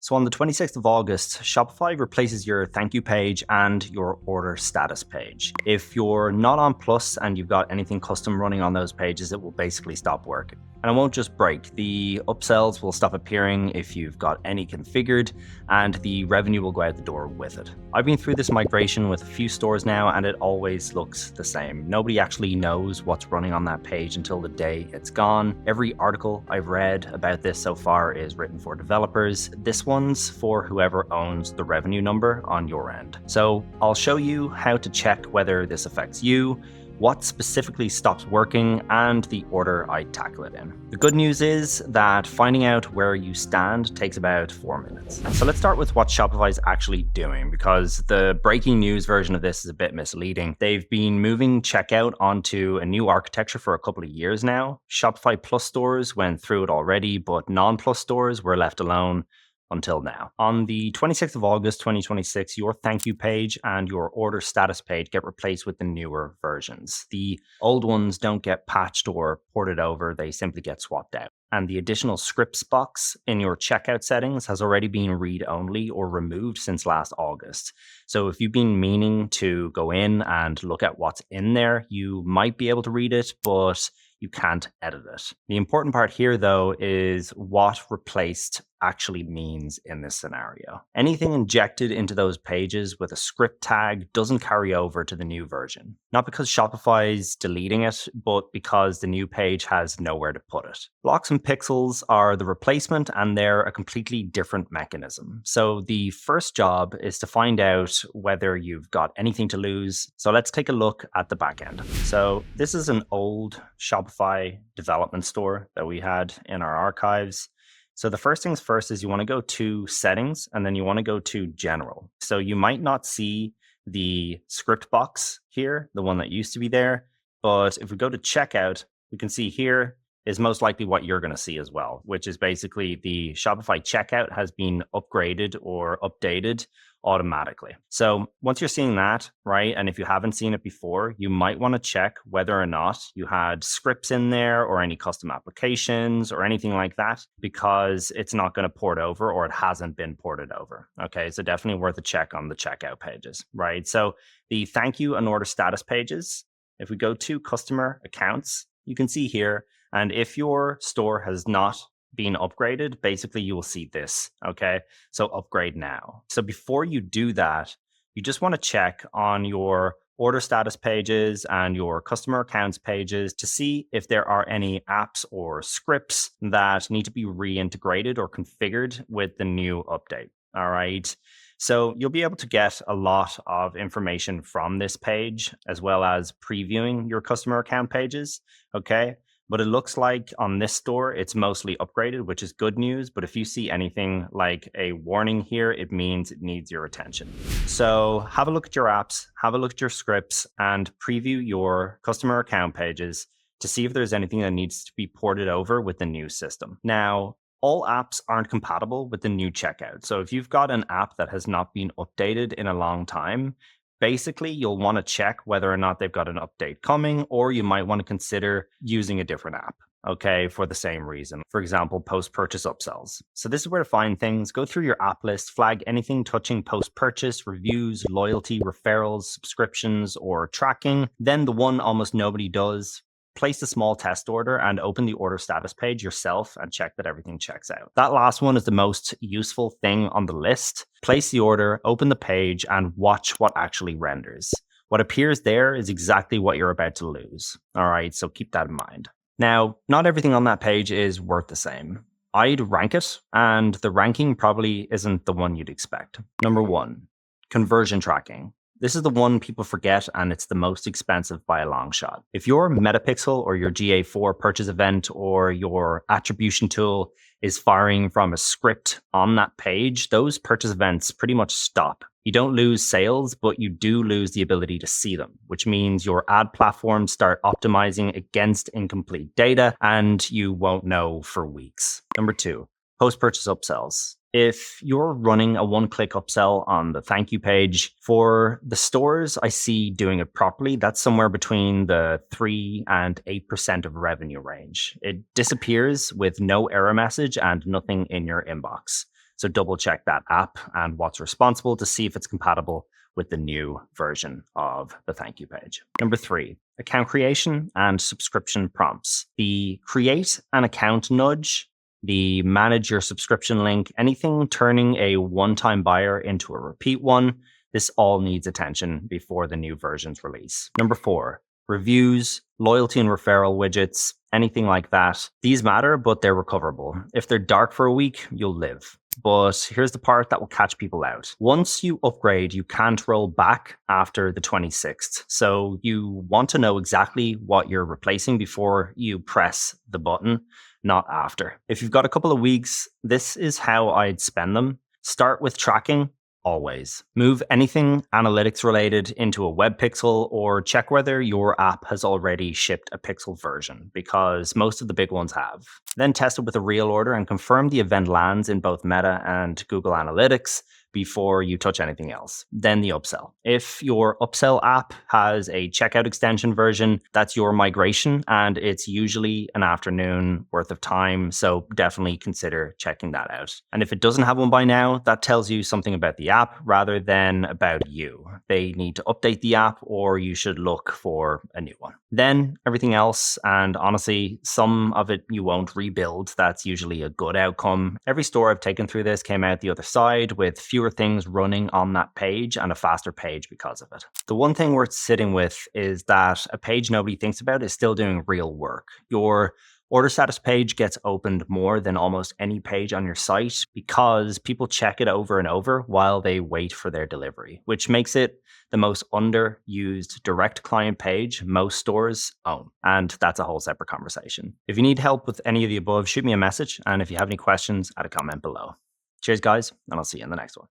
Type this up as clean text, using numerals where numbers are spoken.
So on the 26th of August, Shopify replaces your thank you page and your order status page. If you're not on Plus and you've got anything custom running on those pages, it will basically stop working. And it won't just break. The upsells will stop appearing if you've got any configured, and the revenue will go out the door with it. I've been through this migration with a few stores now, and it always looks the same. Nobody actually knows what's running on that page until the day it's gone. Every article I've read about this so far is written for developers. This one's for whoever owns the revenue number on your end. So I'll show you how to check whether this affects you, what specifically stops working, and the order I tackle it in. The good news is that finding out where you stand takes about 4 minutes. So let's start with what Shopify is actually doing, because the breaking news version of this is a bit misleading. They've been moving checkout onto a new architecture for a couple of years now. Shopify Plus stores went through it already, but non-Plus stores were left alone until now. On the 26th of August, 2026, your thank you page and your order status page get replaced with the newer versions. The old ones don't get patched or ported over, they simply get swapped out. And the additional scripts box in your checkout settings has already been read-only or removed since last August. So if you've been meaning to go in and look at what's in there, you might be able to read it, but you can't edit it. The important part here, though, is what replaced actually means in this scenario. Anything injected into those pages with a script tag doesn't carry over to the new version. Not because Shopify's deleting it, but because the new page has nowhere to put it. Blocks and pixels are the replacement, and they're a completely different mechanism. So the first job is to find out whether you've got anything to lose. So let's take a look at the back end. So this is an old Shopify development store that we had in our archives. So the first things first is you want to go to settings, and then you want to go to general. So you might not see the script box here, the one that used to be there. But if we go to checkout, we can see here is most likely what you're going to see as well, which is basically the Shopify checkout has been upgraded or updated automatically. So once you're seeing that, right, and if you haven't seen it before, you might want to check whether or not you had scripts in there or any custom applications or anything like that, because it's not going to port over or it hasn't been ported over. Okay, so definitely worth a check on the checkout pages, right? So the thank you and order status pages, if we go to customer accounts, you can see here, and if your store has not been upgraded, basically you will see this, okay? So upgrade now. So before you do that, you just want to check on your order status pages and your customer accounts pages to see if there are any apps or scripts that need to be reintegrated or configured with the new update, all right? So you'll be able to get a lot of information from this page, as well as previewing your customer account pages, okay? But it looks like on this store, it's mostly upgraded, which is good news. But if you see anything like a warning here, it means it needs your attention. So have a look at your apps, have a look at your scripts, and preview your customer account pages to see if there's anything that needs to be ported over with the new system. Now, all apps aren't compatible with the new checkout. So if you've got an app that has not been updated in a long time, basically, you'll want to check whether or not they've got an update coming, or you might want to consider using a different app, okay, for the same reason. For example, post-purchase upsells. So this is where to find things. Go through your app list, flag anything touching post-purchase, reviews, loyalty, referrals, subscriptions, or tracking. Then the one almost nobody does, place a small test order and open the order status page yourself and check that everything checks out. That last one is the most useful thing on the list. Place the order, open the page, and watch what actually renders. What appears there is exactly what you're about to lose. All right, so keep that in mind. Now, not everything on that page is worth the same. I'd rank it, and the ranking probably isn't the one you'd expect. Number 1, conversion tracking. This is the one people forget, and it's the most expensive by a long shot. If your Metapixel or your GA4 purchase event or your attribution tool is firing from a script on that page, those purchase events pretty much stop. You don't lose sales, but you do lose the ability to see them, which means your ad platforms start optimizing against incomplete data, and you won't know for weeks. Number 2, post-purchase upsells. If you're running a one-click upsell on the thank you page, for the stores I see doing it properly, that's somewhere between the 3 and 8% of revenue range. It disappears with no error message and nothing in your inbox. So double check that app and what's responsible to see if it's compatible with the new version of the thank you page. Number 3, account creation and subscription prompts. The create an account nudge, the manage your subscription link, anything turning a one-time buyer into a repeat one, this all needs attention before the new version's release. Number 4, reviews, loyalty and referral widgets, anything like that. These matter, but they're recoverable. If they're dark for a week, you'll live. But here's the part that will catch people out. Once you upgrade, you can't roll back after the 26th. So you want to know exactly what you're replacing before you press the button, not after. If you've got a couple of weeks, this is how I'd spend them. Start with tracking. Always. Move anything analytics related into a web pixel, or check whether your app has already shipped a pixel version, because most of the big ones have. Then test it with a real order and confirm the event lands in both Meta and Google Analytics before you touch anything else. Then the upsell. If your upsell app has a checkout extension version, that's your migration, and it's usually an afternoon worth of time, so definitely consider checking that out. And if it doesn't have one by now, that tells you something about the app rather than about you. They need to update the app, or you should look for a new one. Then everything else, and honestly, some of it you won't rebuild. That's usually a good outcome. Every store I've taken through this came out the other side with fewer things running on that page and a faster page because of it. The one thing worth sitting with is that a page nobody thinks about is still doing real work. Your order status page gets opened more than almost any page on your site because people check it over and over while they wait for their delivery, which makes it the most underused direct client page most stores own. And that's a whole separate conversation. If you need help with any of the above, shoot me a message. And if you have any questions, add a comment below. Cheers, guys, and I'll see you in the next one.